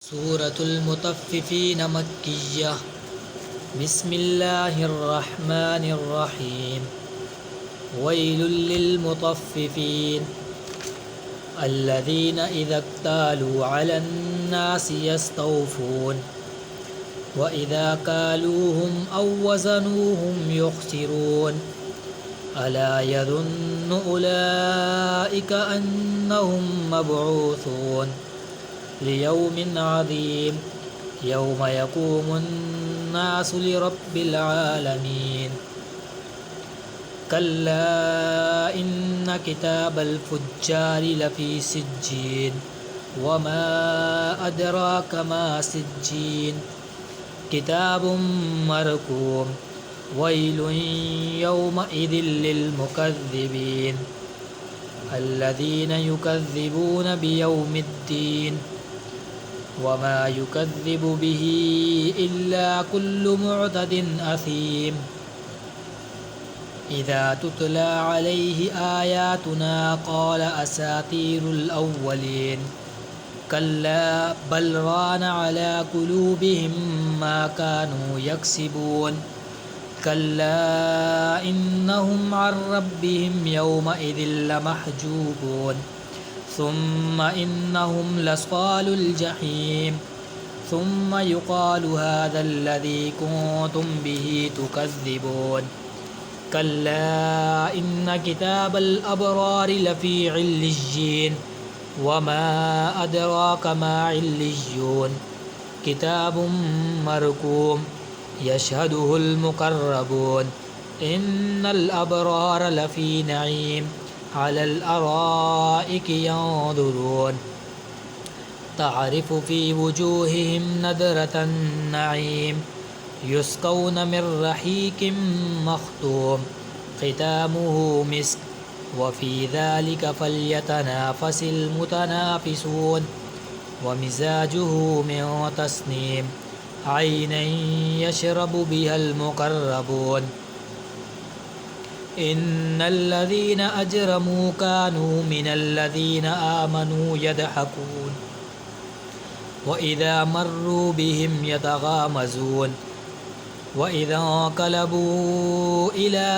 सूरतुल मुतफ़्फ़िफ़ीन मक्किय्या बिस्मिल्लाहिर्रहमानिर्रहीम वैलुल लिलमुतफ़्फ़िफ़ीन अल्लज़ीना इज़ा इक्तालू अलन्नासि यस्तawफ़ून व इज़ा कालूहुम औ वज़नूहुम युख़्सिरून अला यज़ुन्नु उलाइका अन्नहुम मबऊसून लियौमिन अज़ीम यौम यक़ूमुन्नासु लिरब्बिल आलमीन कल्ला इन्न किताबल फुज्जारि लफ़ी सिज्जीन वमा अदराक मा सिज्जीन किताबुम मरकूम वैलुन यौमइज़िल लिलमुकज़्ज़िबीन अल्लज़ीना युकज़्ज़िबून बियौमिद्दीन वमा युकज़्ज़िबु बिही इल्ला कुल्लु मुअतदिन असीम इज़ा तुतला अलैहि आयातुना क़ाल असातीरुल अव्वलीन कल्ला बल रान अला कुलूबिहिम मा कानू यक्सिबून कल्ला इन्नहुम अन रब्बिहिम यौमइज़िन लमहजूबून सुम्मा इन्नहुम लस्वालुल जहीम सुम्मा युक़ालु हाज़ाल्लज़ी कुन्तुम बिही तुकज़्ज़िबून कल्ला इन्न किताबल अबरारि लफ़ी इल्लिय्यीन वमा अदराक मा इल्लिय्यून किताबुम मरकूम यशहदुहुल मुक़र्रबून इन्नल अबरार लफ़ी नईम अलल अराइकि यंज़ुरून तअरिफ़ु फ़ी वुजूहिहिम नज़रतन नईम युस्क़ौन मिन रहीक़िम मख़्तूम ख़ितामुहु मिस्क वफ़ी ज़ालिक फ़ल्यतनाफ़सिल मुतनाफ़िसून वमिज़ाजुहु मिन तस्नीम ऐनन यशरबु बिहल मुक़र्रबून इन्नल्लज़ीना अजरमू कानू मिनल्लज़ीना आमनू यदहकून वइज़ा मर्रू बिहिम यतगामज़ून वइज़ा इंक़लबू इला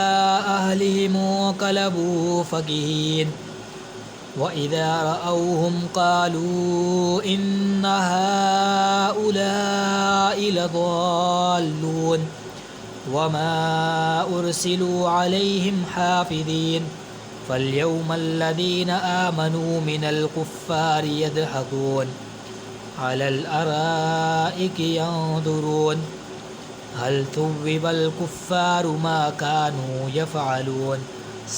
अहलिहिम इंक़लबू फ़कीहीन वइज़ा रअौहुम क़ालू इन्न हाउलाइ लضالून वमा उरसिलू अलैहिम हाफ़िज़ीन फ़ल्यौमल्लज़ीना आमनू मिनल कुफ़्फ़ारि यदहकून अलल अराइकि यंज़ुरून हल थुव्विबल कुफ़्फ़ारु मा कानू यफ़अलून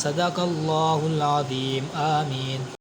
सदक़ल्लाहुल अज़ीम आमीन।